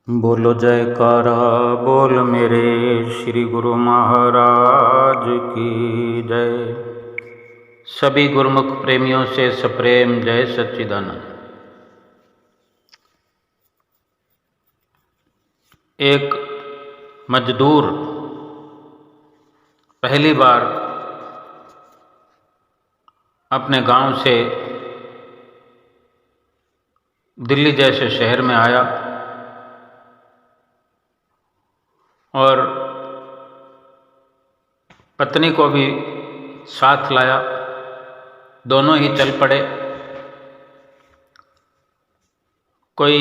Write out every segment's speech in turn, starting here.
बोलो जयकारा बोल मेरे श्री गुरु महाराज की जय। सभी गुरुमुख प्रेमियों से सप्रेम जय सच्चिदानंद। एक मजदूर पहली बार अपने गांव से दिल्ली जैसे शहर में आया और पत्नी को भी साथ लाया। दोनों ही चल पड़े। कोई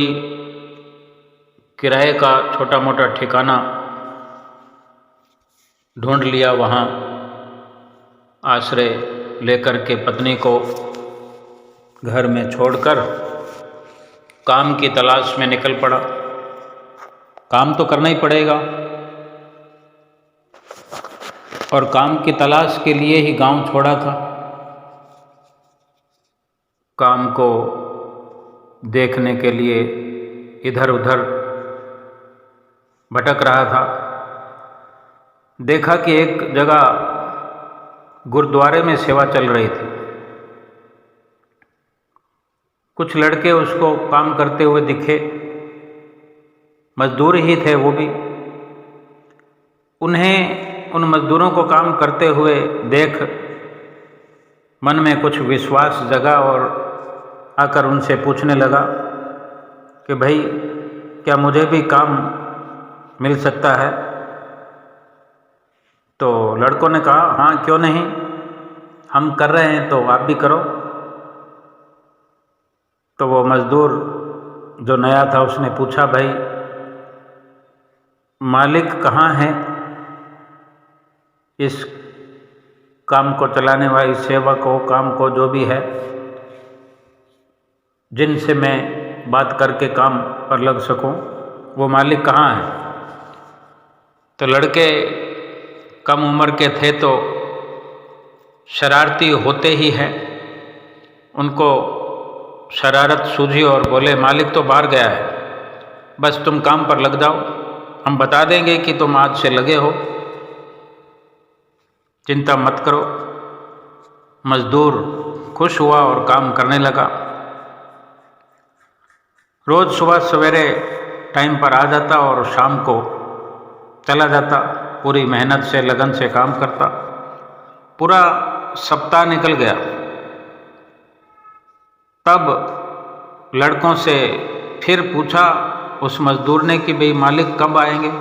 किराए का छोटा मोटा ठिकाना ढूंढ लिया, वहाँ आश्रय लेकर के पत्नी को घर में छोड़कर काम की तलाश में निकल पड़ा। काम तो करना ही पड़ेगा और काम की तलाश के लिए ही गांव छोड़ा था। काम को देखने के लिए इधर उधर भटक रहा था। देखा कि एक जगह गुरुद्वारे में सेवा चल रही थी। कुछ लड़के उसको काम करते हुए दिखे, मजदूर ही थे वो भी। उन्हें उन मजदूरों को काम करते हुए देख मन में कुछ विश्वास जगा और आकर उनसे पूछने लगा कि भाई क्या मुझे भी काम मिल सकता है? तो लड़कों ने कहा हाँ क्यों नहीं, हम कर रहे हैं तो आप भी करो। तो वो मजदूर जो नया था उसने पूछा भाई मालिक कहाँ है? इस काम को चलाने वाली सेवा को, काम को, जो भी है, जिनसे मैं बात करके काम पर लग सकूं, वो मालिक कहाँ है? तो लड़के कम उम्र के थे तो शरारती होते ही हैं। उनको शरारत सूझी और बोले मालिक तो बाहर गया है, बस तुम काम पर लग जाओ, हम बता देंगे कि तुम आज से लगे हो, चिंता मत करो। मजदूर खुश हुआ और काम करने लगा। रोज़ सुबह सवेरे टाइम पर आ जाता और शाम को चला जाता। पूरी मेहनत से, लगन से काम करता। पूरा सप्ताह निकल गया। तब लड़कों से फिर पूछा उस मजदूर ने कि भाई मालिक कब आएंगे?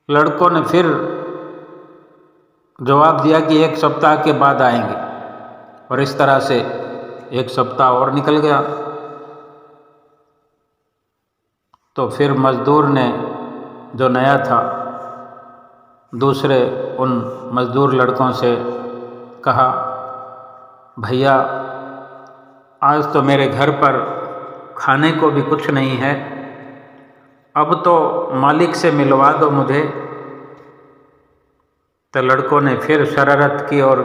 लड़कों ने फिर जवाब दिया कि एक सप्ताह के बाद आएंगे। और इस तरह से एक सप्ताह और निकल गया। तो फिर मजदूर ने, जो नया था, दूसरे उन मजदूर लड़कों से कहा भैया आज तो मेरे घर पर खाने को भी कुछ नहीं है, अब तो मालिक से मिलवा दो मुझे। तो लड़कों ने फिर शरारत की और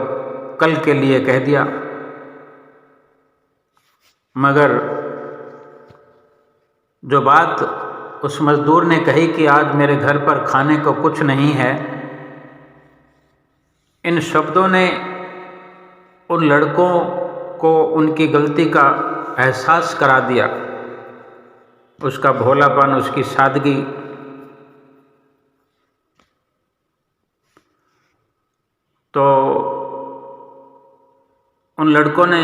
कल के लिए कह दिया। मगर जो बात उस मजदूर ने कही कि आज मेरे घर पर खाने को कुछ नहीं है, इन शब्दों ने उन लड़कों को उनकी गलती का एहसास करा दिया। उसका भोलापन, उसकी सादगी। तो उन लड़कों ने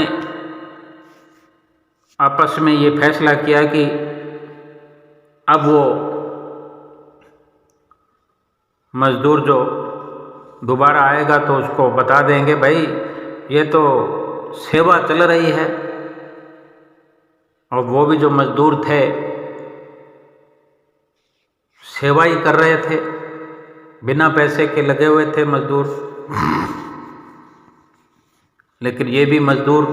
आपस में ये फैसला किया कि अब वो मजदूर जो दोबारा आएगा तो उसको बता देंगे भाई ये तो सेवा चल रही है। और वो भी जो मजदूर थे सेवा ही कर रहे थे, बिना पैसे के लगे हुए थे मजदूर। लेकिन ये भी मजदूर,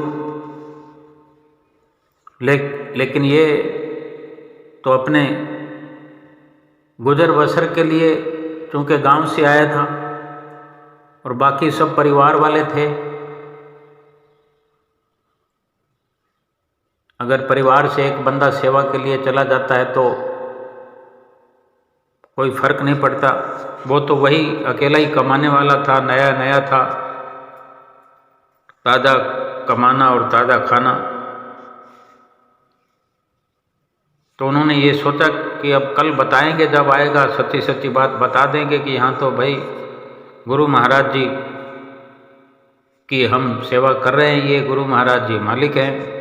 लेकिन ये तो अपने गुजर बसर के लिए चूँकि गांव से आया था और बाकी सब परिवार वाले थे। अगर परिवार से एक बंदा सेवा के लिए चला जाता है तो कोई फर्क नहीं पड़ता। वो तो वही अकेला ही कमाने वाला था, नया नया था, ताज़ा कमाना और ताज़ा खाना। तो उन्होंने ये सोचा कि अब कल बताएंगे, जब आएगा सच्ची सच्ची बात बता देंगे कि यहाँ तो भाई गुरु महाराज जी की हम सेवा कर रहे हैं, ये गुरु महाराज जी मालिक हैं।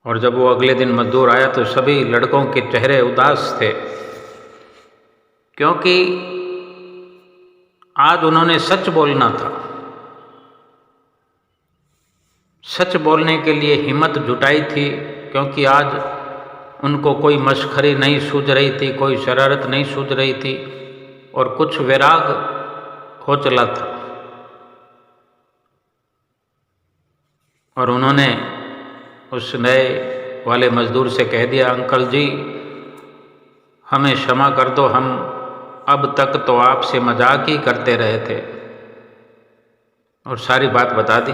और जब वो अगले दिन मजदूर आया तो सभी लड़कों के चेहरे उदास थे, क्योंकि आज उन्होंने सच बोलना था। सच बोलने के लिए हिम्मत जुटाई थी, क्योंकि आज उनको कोई मशखरी नहीं सूझ रही थी, कोई शरारत नहीं सूझ रही थी और कुछ वैराग हो चला था। और उन्होंने उस नए वाले मजदूर से कह दिया, अंकल जी हमें क्षमा कर दो, हम अब तक तो आपसे मजाक ही करते रहे थे। और सारी बात बता दी।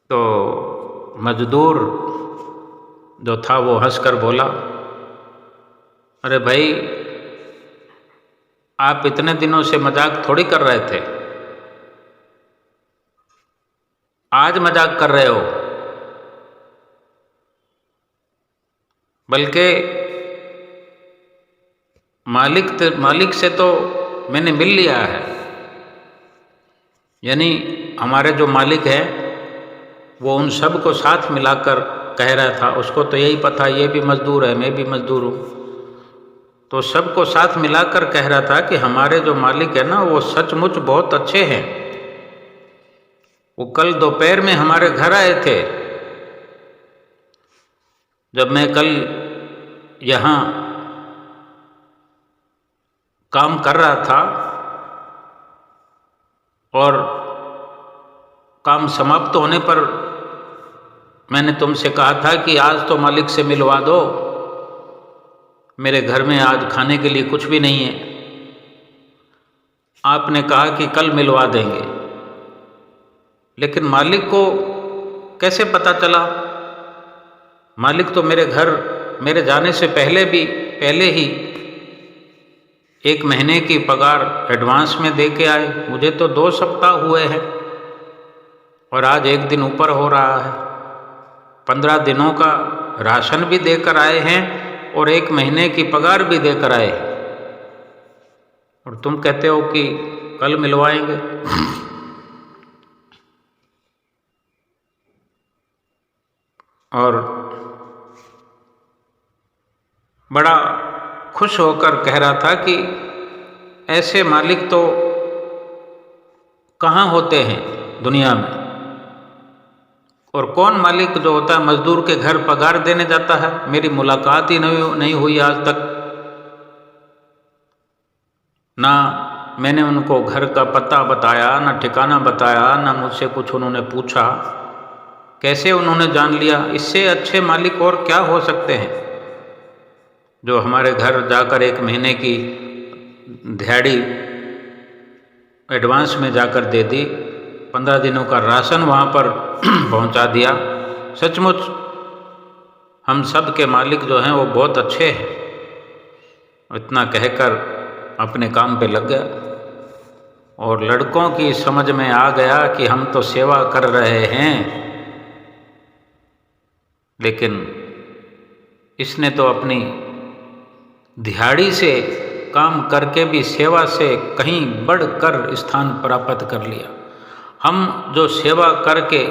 तो मजदूर जो था वो हंसकर बोला, अरे भाई आप इतने दिनों से मजाक थोड़ी कर रहे थे, आज मजाक कर रहे हो। बल्कि मालिक से तो मैंने मिल लिया है। यानी हमारे जो मालिक हैं वो उन सब को साथ मिलाकर कह रहा था। उसको तो यही पता, ये भी मजदूर है, मैं भी मजदूर हूँ, तो सबको साथ मिलाकर कह रहा था कि हमारे जो मालिक है ना वो सचमुच बहुत अच्छे हैं। वो कल दोपहर में हमारे घर आए थे। जब मैं कल यहाँ काम कर रहा था और काम समाप्त होने पर मैंने तुमसे कहा था कि आज तो मालिक से मिलवा दो, मेरे घर में आज खाने के लिए कुछ भी नहीं है। आपने कहा कि कल मिलवा देंगे, लेकिन मालिक को कैसे पता चला? मालिक तो मेरे घर मेरे जाने से पहले ही 1 महीने की पगार एडवांस में दे के आए। मुझे तो 2 सप्ताह हुए हैं और आज 1 दिन ऊपर हो रहा है। 15 दिनों का राशन भी देकर आए हैं और 1 महीने की पगार भी देकर आए हैं, और तुम कहते हो कि कल मिलवाएंगे। और बड़ा खुश होकर कह रहा था कि ऐसे मालिक तो कहाँ होते हैं दुनिया में। और कौन मालिक जो होता है मजदूर के घर पगार देने जाता है? मेरी मुलाकात ही नहीं हुई आज तक। ना मैंने उनको घर का पता बताया, ना ठिकाना बताया, ना मुझसे कुछ उन्होंने पूछा। कैसे उन्होंने जान लिया? इससे अच्छे मालिक और क्या हो सकते हैं, जो हमारे घर जाकर 1 महीने की दिहाड़ी एडवांस में जाकर दे दी, 15 दिनों का राशन वहाँ पर पहुँचा दिया। सचमुच हम सब के मालिक जो हैं वो बहुत अच्छे हैं। इतना कहकर अपने काम पे लग गया और लड़कों की समझ में आ गया कि हम तो सेवा कर रहे हैं, लेकिन इसने तो अपनी दिहाड़ी से काम करके भी सेवा से कहीं बढ़कर स्थान प्राप्त कर लिया। हम जो सेवा करके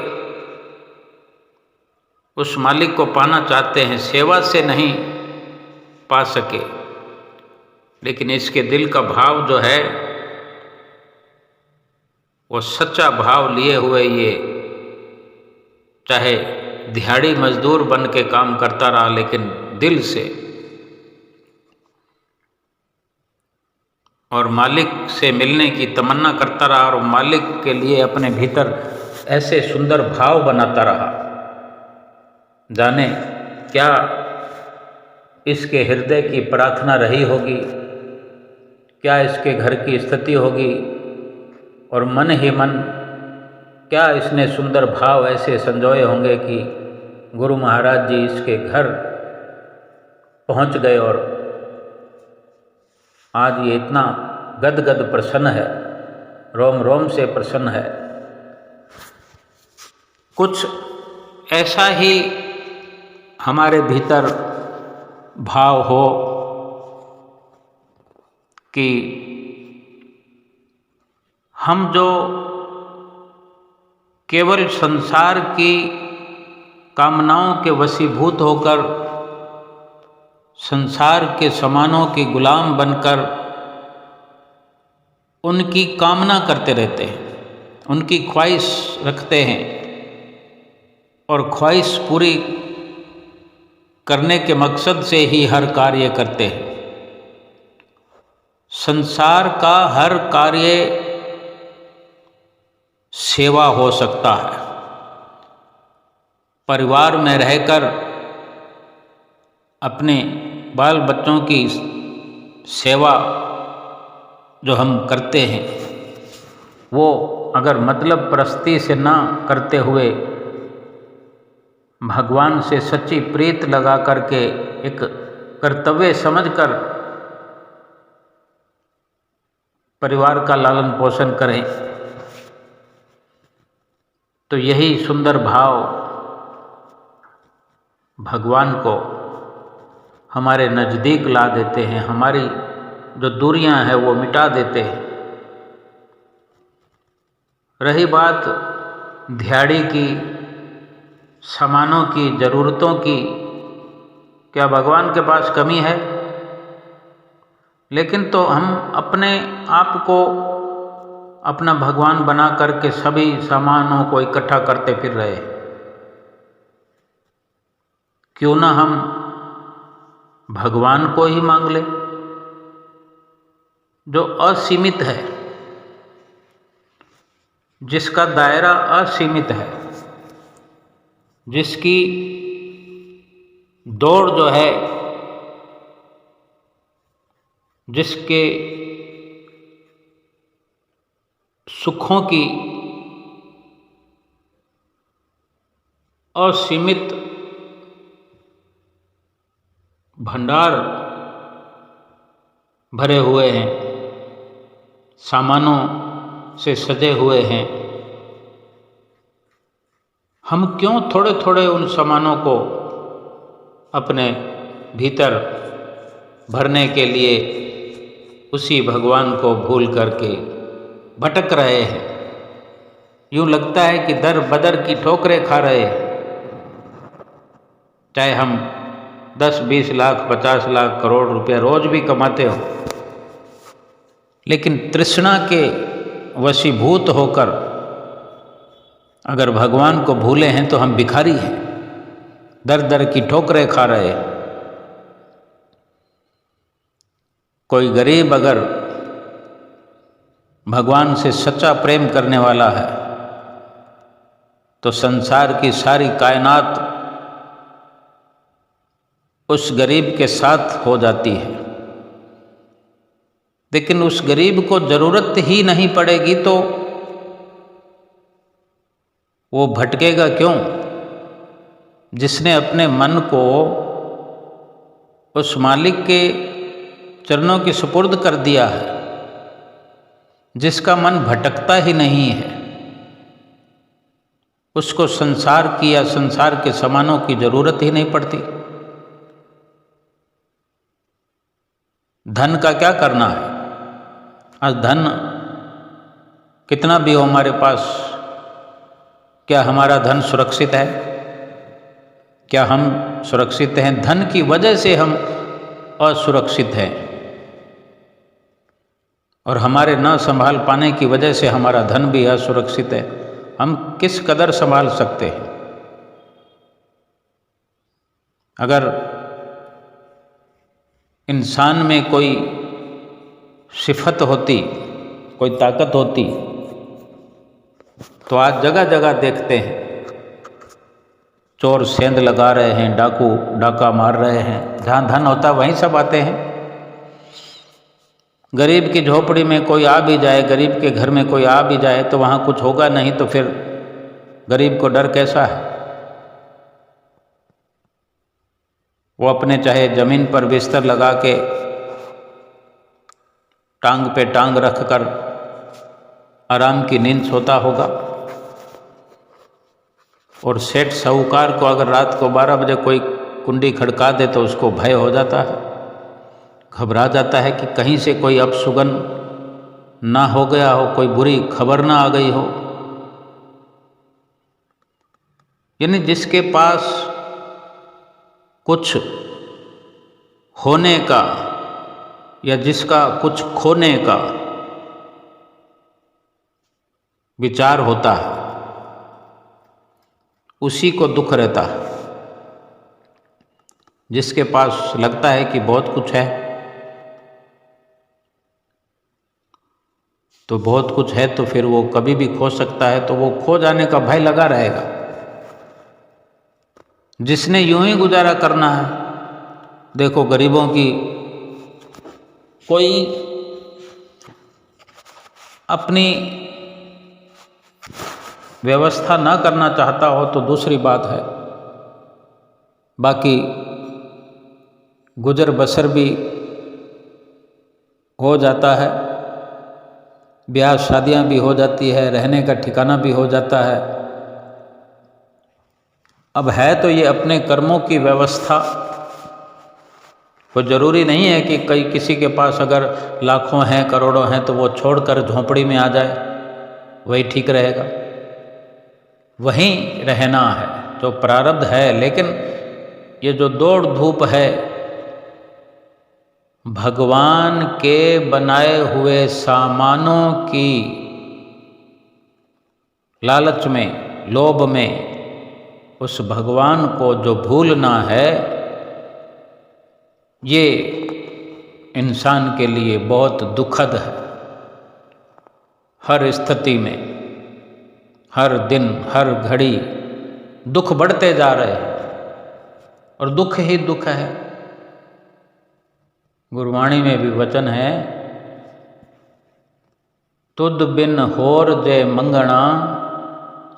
उस मालिक को पाना चाहते हैं, सेवा से नहीं पा सके, लेकिन इसके दिल का भाव जो है वो सच्चा भाव लिए हुए ये चाहे दिहाड़ी मजदूर बन के काम करता रहा, लेकिन दिल से, और मालिक से मिलने की तमन्ना करता रहा और मालिक के लिए अपने भीतर ऐसे सुंदर भाव बनाता रहा। जाने क्या इसके हृदय की प्रार्थना रही होगी, क्या इसके घर की स्थिति होगी, और मन ही मन क्या इसने सुंदर भाव ऐसे संजोए होंगे कि गुरु महाराज जी इसके घर पहुंच गए और आज ये इतना गदगद प्रसन्न है, रोम रोम से प्रसन्न है। कुछ ऐसा ही हमारे भीतर भाव हो कि हम जो केवल संसार की कामनाओं के वशीभूत होकर संसार के सामानों के गुलाम बनकर उनकी कामना करते रहते हैं, उनकी ख्वाहिश रखते हैं और ख्वाहिश पूरी करने के मकसद से ही हर कार्य करते हैं। संसार का हर कार्य सेवा हो सकता है। परिवार में रहकर अपने बाल बच्चों की सेवा जो हम करते हैं वो अगर मतलब परस्ती से ना करते हुए भगवान से सच्ची प्रीत लगा करके एक कर्तव्य समझकर परिवार का लालन पोषण करें तो यही सुंदर भाव भगवान को हमारे नज़दीक ला देते हैं, हमारी जो दूरियां हैं वो मिटा देते हैं। रही बात दिहाड़ी की, सामानों की, ज़रूरतों की, क्या भगवान के पास कमी है? लेकिन तो हम अपने आप को अपना भगवान बना करके सभी सामानों को इकट्ठा करते फिर रहे। क्यों ना हम भगवान को ही मांग ले जो असीमित है, जिसका दायरा असीमित है, जिसकी दौड़ जो है, जिसके सुखों की असीमित भंडार भरे हुए हैं, सामानों से सजे हुए हैं। हम क्यों थोड़े थोड़े उन सामानों को अपने भीतर भरने के लिए उसी भगवान को भूल करके भटक रहे हैं। यूँ लगता है कि दर बदर की ठोकरें खा रहे हैं। चाहे हम 10-20 लाख 50 लाख करोड़ रुपया रोज भी कमाते हो, लेकिन तृष्णा के वशीभूत होकर अगर भगवान को भूले हैं तो हम भिखारी हैं, दर दर की ठोकरें खा रहे हैं। कोई गरीब अगर भगवान से सच्चा प्रेम करने वाला है तो संसार की सारी कायनात उस गरीब के साथ हो जाती है। लेकिन उस गरीब को जरूरत ही नहीं पड़ेगी तो वो भटकेगा क्यों? जिसने अपने मन को उस मालिक के चरणों की सुपुर्द कर दिया है, जिसका मन भटकता ही नहीं है, उसको संसार की या संसार के सामानों की जरूरत ही नहीं पड़ती। धन का क्या करना है? आज धन कितना भी हो हमारे पास, क्या हमारा धन सुरक्षित है? क्या हम सुरक्षित हैं? धन की वजह से हम असुरक्षित हैं और हमारे न संभाल पाने की वजह से हमारा धन भी असुरक्षित है। हम किस कदर संभाल सकते हैं? अगर इंसान में कोई सिफत होती, कोई ताकत होती तो आज जगह जगह देखते हैं चोर सेंध लगा रहे हैं, डाकू डाका मार रहे हैं। जहाँ धन होता वहीं सब आते हैं। गरीब की झोपड़ी में कोई आ भी जाए, गरीब के घर में कोई आ भी जाए तो वहाँ कुछ होगा नहीं, तो फिर गरीब को डर कैसा है? वो अपने चाहे ज़मीन पर बिस्तर लगा के टांग पे टांग रख कर आराम की नींद सोता होगा, और सेठ साहूकार को अगर रात को 12 बजे कोई कुंडी खड़का दे तो उसको भय हो जाता है, घबरा जाता है कि कहीं से कोई अपशुगन ना हो गया हो, कोई बुरी खबर ना आ गई हो। यानी जिसके पास कुछ होने का या जिसका कुछ खोने का विचार होता है, उसी को दुख रहता है। जिसके पास लगता है कि बहुत कुछ है, तो बहुत कुछ है तो फिर वो कभी भी खो सकता है, तो वो खो जाने का भय लगा रहेगा। जिसने यूं ही गुजारा करना है, देखो गरीबों की कोई अपनी व्यवस्था ना करना चाहता हो तो दूसरी बात है, बाकी गुजर बसर भी हो जाता है, ब्याह शादियां भी हो जाती है, रहने का ठिकाना भी हो जाता है। अब है तो ये अपने कर्मों की व्यवस्था। कोई ज़रूरी नहीं है कि किसी के पास अगर लाखों हैं करोड़ों हैं तो वो छोड़कर झोंपड़ी में आ जाए, वही ठीक रहेगा, वहीं रहना है जो प्रारब्ध है। लेकिन ये जो दौड़ धूप है, भगवान के बनाए हुए सामानों की लालच में, लोभ में, उस भगवान को जो भूलना है, ये इंसान के लिए बहुत दुखद है। हर स्थिति में, हर दिन, हर घड़ी दुख बढ़ते जा रहे हैं और दुख ही दुख है। गुरबाणी में भी वचन है, तुद बिन होर जे मंगणा,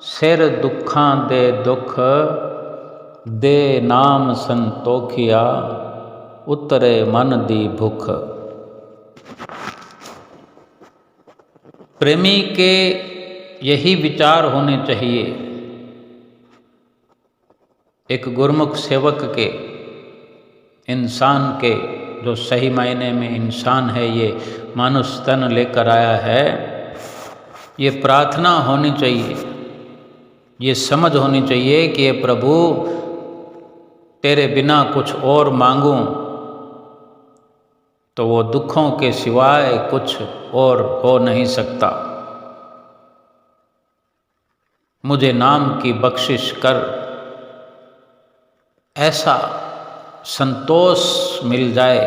सिर दुखां दे दुख, दे नाम संतोखिया, उतरे मन दी भूख। प्रेमी के यही विचार होने चाहिए। एक गुरमुख सेवक के, इंसान के, जो सही मायने में इंसान है, ये मानुष तन लेकर आया है, ये प्रार्थना होनी चाहिए, ये समझ होनी चाहिए कि ये प्रभु तेरे बिना कुछ और मांगूं तो वो दुखों के सिवाय कुछ और हो नहीं सकता। मुझे नाम की बख्शिश कर, ऐसा संतोष मिल जाए,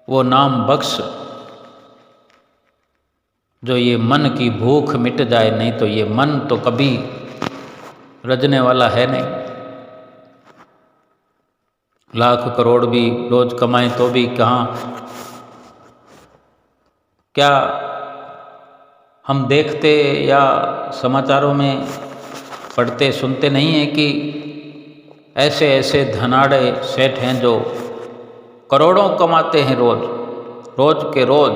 वो नाम बख्श जो ये मन की भूख मिट जाए। नहीं तो ये मन तो कभी रजने वाला है नहीं। लाख करोड़ भी रोज कमाएं तो भी कहाँ, क्या हम देखते या समाचारों में पढ़ते सुनते नहीं हैं कि ऐसे ऐसे धनाढ़े सेठ हैं जो करोड़ों कमाते हैं रोज, रोज के रोज।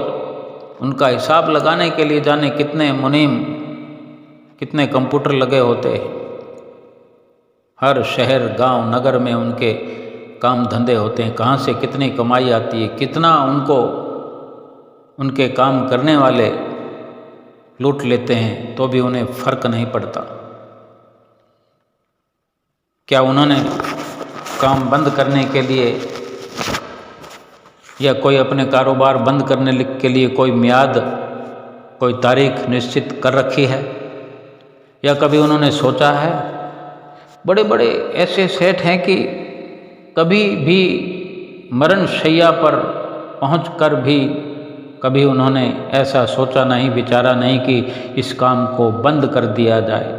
उनका हिसाब लगाने के लिए जाने कितने मुनीम, कितने कंप्यूटर लगे होते हैं। हर शहर, गांव, नगर में उनके काम धंधे होते हैं। कहाँ से कितनी कमाई आती है, कितना उनको उनके काम करने वाले लूट लेते हैं, तो भी उन्हें फर्क नहीं पड़ता। क्या उन्होंने काम बंद करने के लिए या कोई अपने कारोबार बंद करने के लिए कोई मियाद, कोई तारीख निश्चित कर रखी है? या कभी उन्होंने सोचा है? बड़े बड़े ऐसे सेठ हैं कि कभी भी मरण शैया पर पहुंचकर भी कभी उन्होंने ऐसा सोचा नहीं, विचारा नहीं कि इस काम को बंद कर दिया जाए।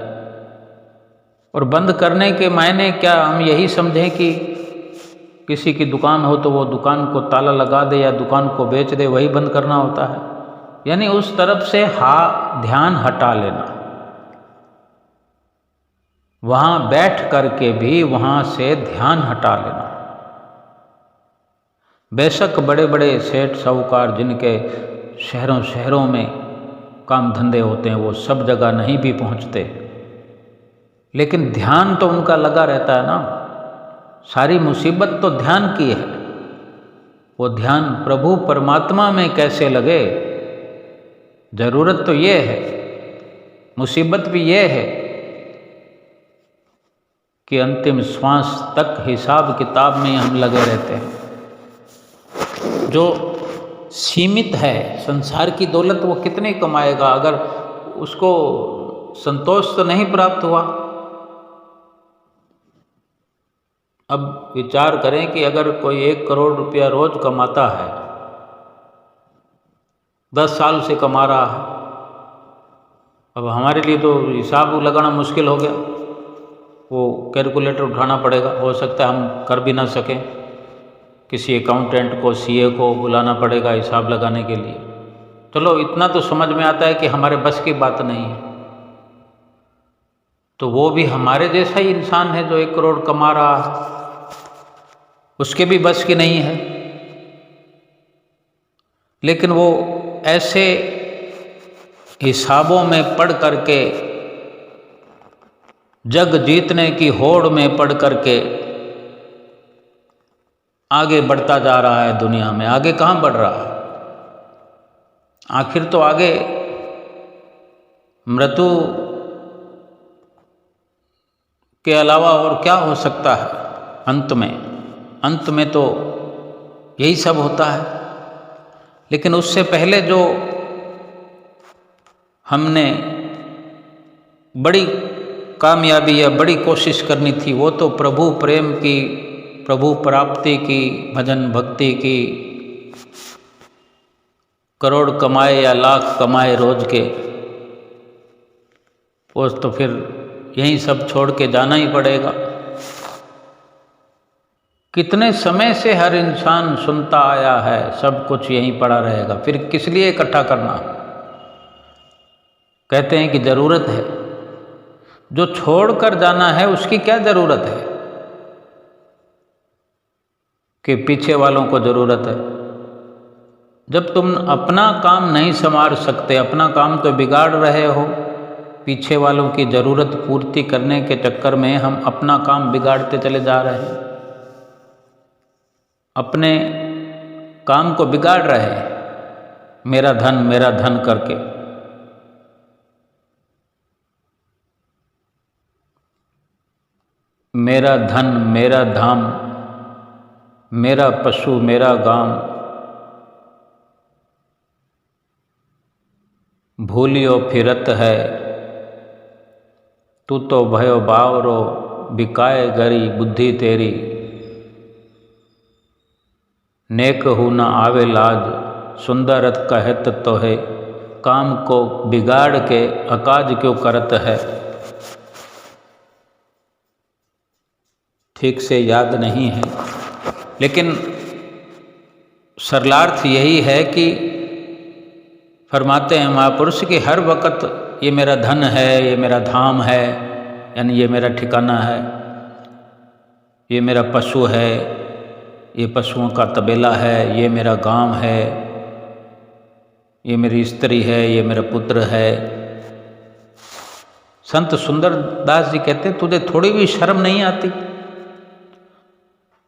और बंद करने के मायने क्या हम यही समझें कि किसी की दुकान हो तो वो दुकान को ताला लगा दे या दुकान को बेच दे, वही बंद करना होता है? यानी उस तरफ से ध्यान हटा लेना। वहाँ बैठ करके भी वहाँ से ध्यान हटा लेना। बेशक बड़े बड़े सेठ साहूकार जिनके शहरों शहरों में काम धंधे होते हैं, वो सब जगह नहीं भी पहुँचते, लेकिन ध्यान तो उनका लगा रहता है ना। सारी मुसीबत तो ध्यान की है। वो ध्यान प्रभु परमात्मा में कैसे लगे, जरूरत तो ये है, मुसीबत भी ये है कि अंतिम श्वास तक हिसाब किताब में हम लगे रहते हैं। जो सीमित है, संसार की दौलत वो कितनी कमाएगा अगर उसको संतोष तो नहीं प्राप्त हुआ। अब विचार करें कि अगर कोई 1 करोड़ रुपया रोज कमाता है, 10 साल से कमा रहा है, अब हमारे लिए तो हिसाब लगाना मुश्किल हो गया। वो कैलकुलेटर उठाना पड़ेगा, हो सकता है हम कर भी ना सकें, किसी अकाउंटेंट को, सीए को बुलाना पड़ेगा हिसाब लगाने के लिए। चलो इतना तो समझ में आता है कि हमारे बस की बात नहीं है। तो वो भी हमारे जैसा ही इंसान है जो 1 करोड़ कमा रहा है, उसके भी बस की नहीं है। लेकिन वो ऐसे हिसाबों में पढ़ करके, जग जीतने की होड़ में पढ़ करके आगे बढ़ता जा रहा है दुनिया में। आगे कहाँ बढ़ रहा है? आखिर तो आगे मृत्यु के अलावा और क्या हो सकता है? अंत में तो यही सब होता है। लेकिन उससे पहले जो हमने बड़ी कामयाबी या बड़ी कोशिश करनी थी, वो तो प्रभु प्रेम की, प्रभु प्राप्ति की, भजन भक्ति की। करोड़ कमाए या लाख कमाए रोज के, वो तो फिर यही सब छोड़ के जाना ही पड़ेगा। कितने समय से हर इंसान सुनता आया है, सब कुछ यहीं पड़ा रहेगा, फिर किस लिए इकट्ठा करना? कहते हैं कि जरूरत है। जो छोड़कर जाना है उसकी क्या जरूरत है कि पीछे वालों को जरूरत है? जब तुम अपना काम नहीं संवार सकते, अपना काम तो बिगाड़ रहे हो, पीछे वालों की जरूरत पूर्ति करने के चक्कर में हम अपना काम बिगाड़ते चले जा रहे हैं, अपने काम को बिगाड़ रहे हैं, मेरा धन करके। मेरा धन मेरा धाम, मेरा पशु मेरा गांव, भूलियो फिरत है, तू तो भयो बावरो, बिकाए गरी बुद्धि तेरी, नेक हु न आवे लाज, सुंदरत कहत तो है, काम को बिगाड़ के अकाज क्यों करत है। ठीक से याद नहीं है, लेकिन सरलार्थ यही है कि फरमाते हैं महापुरुष कि हर वक्त ये मेरा धन है, ये मेरा धाम है, यानी ये मेरा ठिकाना है, ये मेरा पशु है, ये पशुओं का तबेला है, ये मेरा गांव है, ये मेरी स्त्री है, ये मेरा पुत्र है। संत सुंदरदास जी कहते तुझे थोड़ी भी शर्म नहीं आती?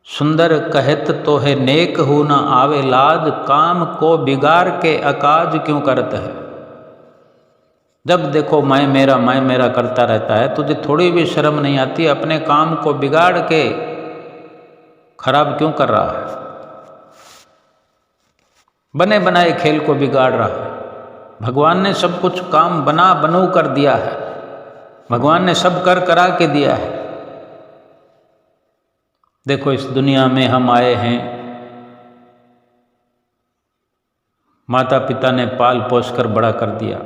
सुंदर कहत तो है नेक हु न आवे लाज, काम को बिगाड़ के अकाज क्यों करत है। जब देखो मैं मेरा करता रहता है, तुझे थोड़ी भी शर्म नहीं आती? अपने काम को बिगाड़ के खराब क्यों कर रहा है? बने बनाए खेल को बिगाड़ रहा है। भगवान ने सब कुछ काम बनू कर दिया है, भगवान ने सब करा के दिया है। देखो इस दुनिया में हम आए हैं, माता पिता ने पाल पोस कर बड़ा कर दिया,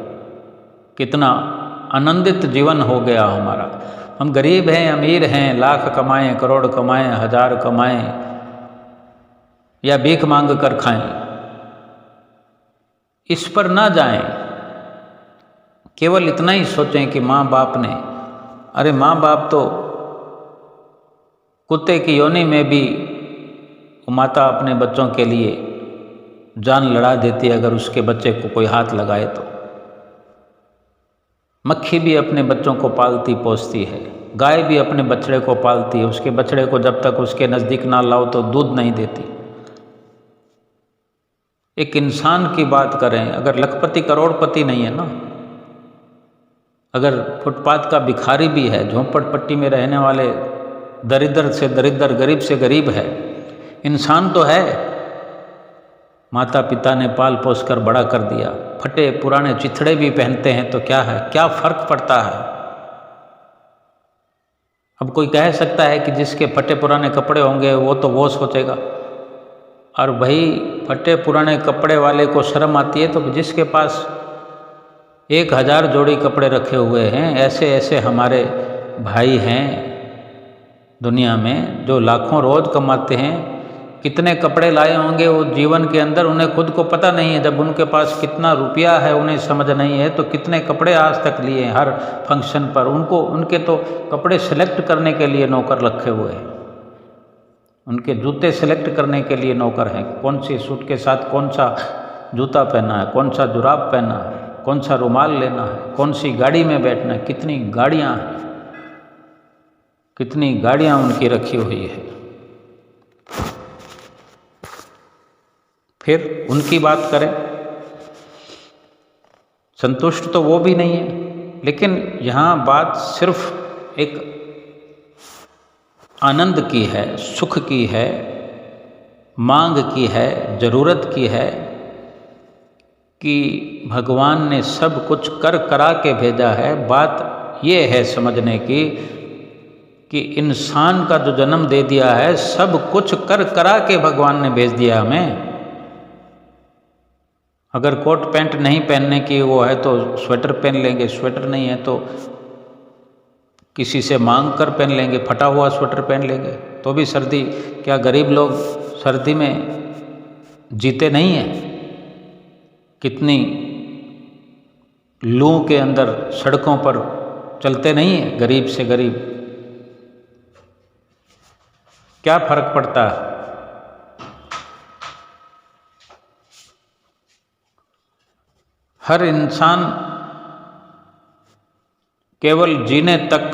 कितना आनंदित जीवन हो गया हमारा। हम गरीब हैं, अमीर हैं, लाख कमाएं, करोड़ कमाएं, 1000 कमाएं या भीख मांग कर खाएं, इस पर ना जाएं। केवल इतना ही सोचें कि माँ बाप ने अरे माँ बाप तो कुत्ते की योनि में भी माता अपने बच्चों के लिए जान लड़ा देती है अगर उसके बच्चे को कोई हाथ लगाए तो। मक्खी भी अपने बच्चों को पालती पोसती है, गाय भी अपने बछड़े को पालती है, उसके बछड़े को जब तक उसके नज़दीक ना लाओ तो दूध नहीं देती। एक इंसान की बात करें, अगर लखपति करोड़पति नहीं है ना, अगर फुटपाथ का भिखारी भी है, झोंपड़पट्टी में रहने वाले दरिद्र से दरिद्र, गरीब से गरीब है, इंसान तो है, माता पिता ने पाल पोस कर बड़ा कर दिया, फटे पुराने चिथड़े भी पहनते हैं तो क्या है, क्या फर्क पड़ता है। अब कोई कह सकता है कि जिसके फटे पुराने कपड़े होंगे वो सोचेगा, और भाई फटे पुराने कपड़े वाले को शर्म आती है तो जिसके पास 1000 जोड़ी कपड़े रखे हुए हैं, ऐसे ऐसे हमारे भाई हैं दुनिया में जो लाखों रोज कमाते हैं, कितने कपड़े लाए होंगे वो जीवन के अंदर, उन्हें खुद को पता नहीं है। जब उनके पास कितना रुपया है उन्हें समझ नहीं है तो कितने कपड़े आज तक लिए हैं हर फंक्शन पर। उनके तो कपड़े सेलेक्ट करने के लिए नौकर रखे हुए हैं, उनके जूते सेलेक्ट करने के लिए नौकर हैं, कौन सी सूट के साथ कौन सा जूता पहना है, कौन सा जुराब पहना है, कौन सा रुमाल लेना है, कौन सी गाड़ी में बैठना है, कितनी गाड़ियाँ हैं, कितनी गाड़ियाँ उनकी रखी हुई है। फिर उनकी बात करें, संतुष्ट तो वो भी नहीं है, लेकिन यहाँ बात सिर्फ एक आनंद की है, सुख की है, मांग की है, ज़रूरत की है कि भगवान ने सब कुछ कर करा के भेजा है। बात ये है समझने की कि इंसान का जो जन्म दे दिया है, सब कुछ कर करा के भगवान ने भेज दिया हमें। अगर कोट पैंट नहीं पहनने की वो है तो स्वेटर पहन लेंगे, स्वेटर नहीं है तो किसी से मांग कर पहन लेंगे, फटा हुआ स्वेटर पहन लेंगे तो भी सर्दी, क्या गरीब लोग सर्दी में जीते नहीं हैं? कितनी लू के अंदर सड़कों पर चलते नहीं हैं गरीब से गरीब, क्या फर्क पड़ता है? हर इंसान केवल जीने तक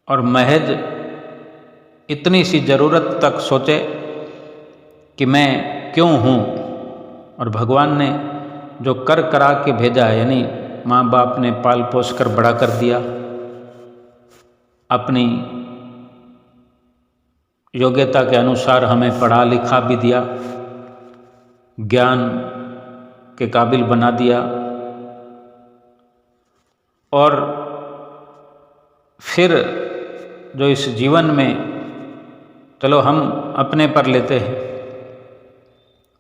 और महज इतनी सी ज़रूरत तक सोचे कि मैं क्यों हूँ, और भगवान ने जो कर करा के भेजा है, यानी माँ बाप ने पाल पोस कर बड़ा कर दिया, अपनी योग्यता के अनुसार हमें पढ़ा लिखा भी दिया, ज्ञान के काबिल बना दिया, और फिर जो इस जीवन में चलो हम अपने पर लेते हैं,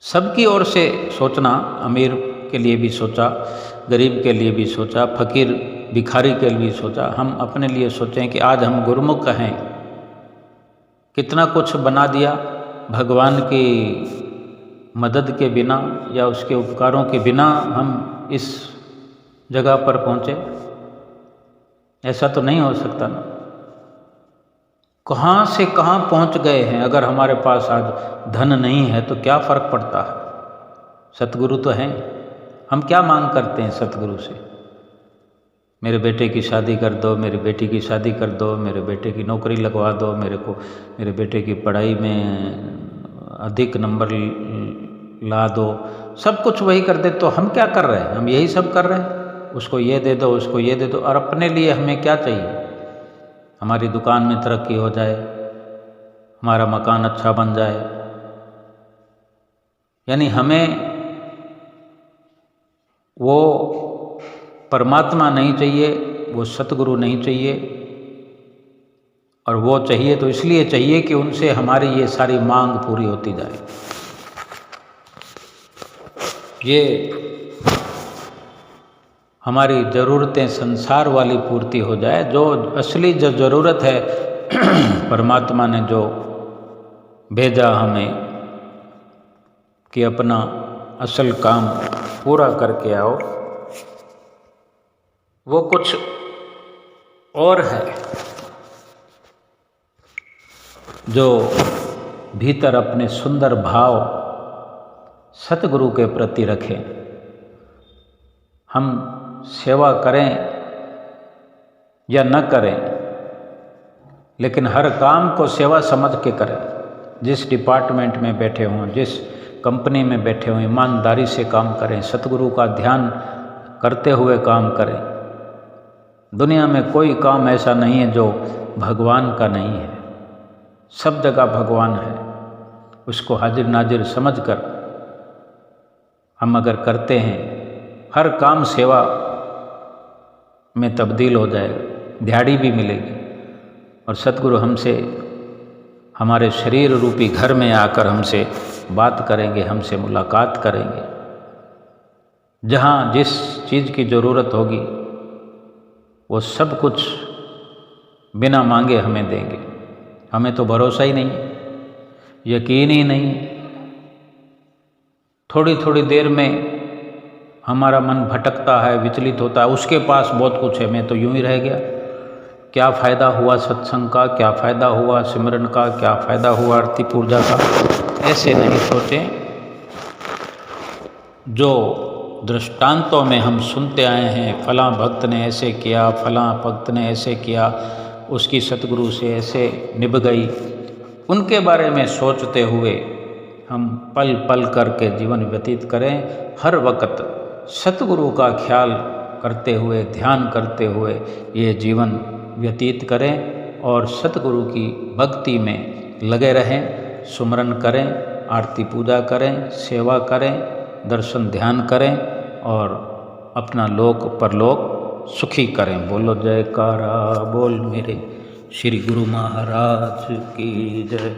सबकी ओर से सोचना, अमीर के लिए भी सोचा, गरीब के लिए भी सोचा, फकीर भिखारी के लिए भी सोचा, हम अपने लिए सोचें कि आज हम गुरुमुख हैं, कितना कुछ बना दिया भगवान की मदद के बिना या उसके उपकारों के बिना हम इस जगह पर पहुँचे। ऐसा तो नहीं हो सकता ना, कहाँ से कहाँ पहुँच गए हैं। अगर हमारे पास आज धन नहीं है तो क्या फ़र्क पड़ता है, सतगुरु तो हैं, हम क्या मांग करते हैं सतगुरु से? मेरे बेटे की शादी कर दो, मेरी बेटी की शादी कर दो, मेरे बेटे की नौकरी लगवा दो, मेरे बेटे की पढ़ाई में अधिक नंबर ला दो, सब कुछ वही कर दे। तो हम क्या कर रहे हैं? हम यही सब कर रहे हैं, उसको ये दे दो, उसको ये दे दो, और अपने लिए हमें क्या चाहिए? हमारी दुकान में तरक्की हो जाए, हमारा मकान अच्छा बन जाए, यानी हमें वो परमात्मा नहीं चाहिए, वो सतगुरु नहीं चाहिए। और वो चाहिए तो इसलिए चाहिए कि उनसे हमारी ये सारी मांग पूरी होती जाए, ये हमारी ज़रूरतें संसार वाली पूर्ति हो जाए। जो असली जो ज़रूरत है परमात्मा ने जो भेजा हमें कि अपना असल काम पूरा करके आओ, वो कुछ और है जो भीतर अपने सुंदर भाव सतगुरु के प्रति रखें। हम सेवा करें या न करें, लेकिन हर काम को सेवा समझ के करें। जिस डिपार्टमेंट में बैठे हों, जिस कंपनी में बैठे हों, ईमानदारी से काम करें, सतगुरु का ध्यान करते हुए काम करें। दुनिया में कोई काम ऐसा नहीं है जो भगवान का नहीं है, सब जगह भगवान है। उसको हाजिर नाजिर समझकर हम अगर करते हैं, हर काम सेवा में तब्दील हो जाएगा, दिहाड़ी भी मिलेगी। और सतगुरु हमसे हमारे शरीर रूपी घर में आकर हमसे बात करेंगे, हमसे मुलाकात करेंगे। जहाँ जिस चीज़ की ज़रूरत होगी वो सब कुछ बिना मांगे हमें देंगे। हमें तो भरोसा ही नहीं, यकीन ही नहीं। थोड़ी थोड़ी देर में हमारा मन भटकता है, विचलित होता है, उसके पास बहुत कुछ है, मैं तो यूं ही रह गया। क्या फ़ायदा हुआ सत्संग का, क्या फ़ायदा हुआ सिमरन का, क्या फ़ायदा हुआ आरती पूजा का। ऐसे नहीं सोचें। जो दृष्टांतों में हम सुनते आए हैं, फलां भक्त ने ऐसे किया, फलां भक्त ने ऐसे किया, उसकी सतगुरु से ऐसे निभ गई, उनके बारे में सोचते हुए हम पल पल करके जीवन व्यतीत करें। हर वक्त सतगुरु का ख्याल करते हुए, ध्यान करते हुए ये जीवन व्यतीत करें और सतगुरु की भक्ति में लगे रहें। सुमरन करें, आरती पूजा करें, सेवा करें, दर्शन ध्यान करें और अपना लोक परलोक सुखी करें। बोलो जयकारा बोल मेरे श्री गुरु महाराज की जय।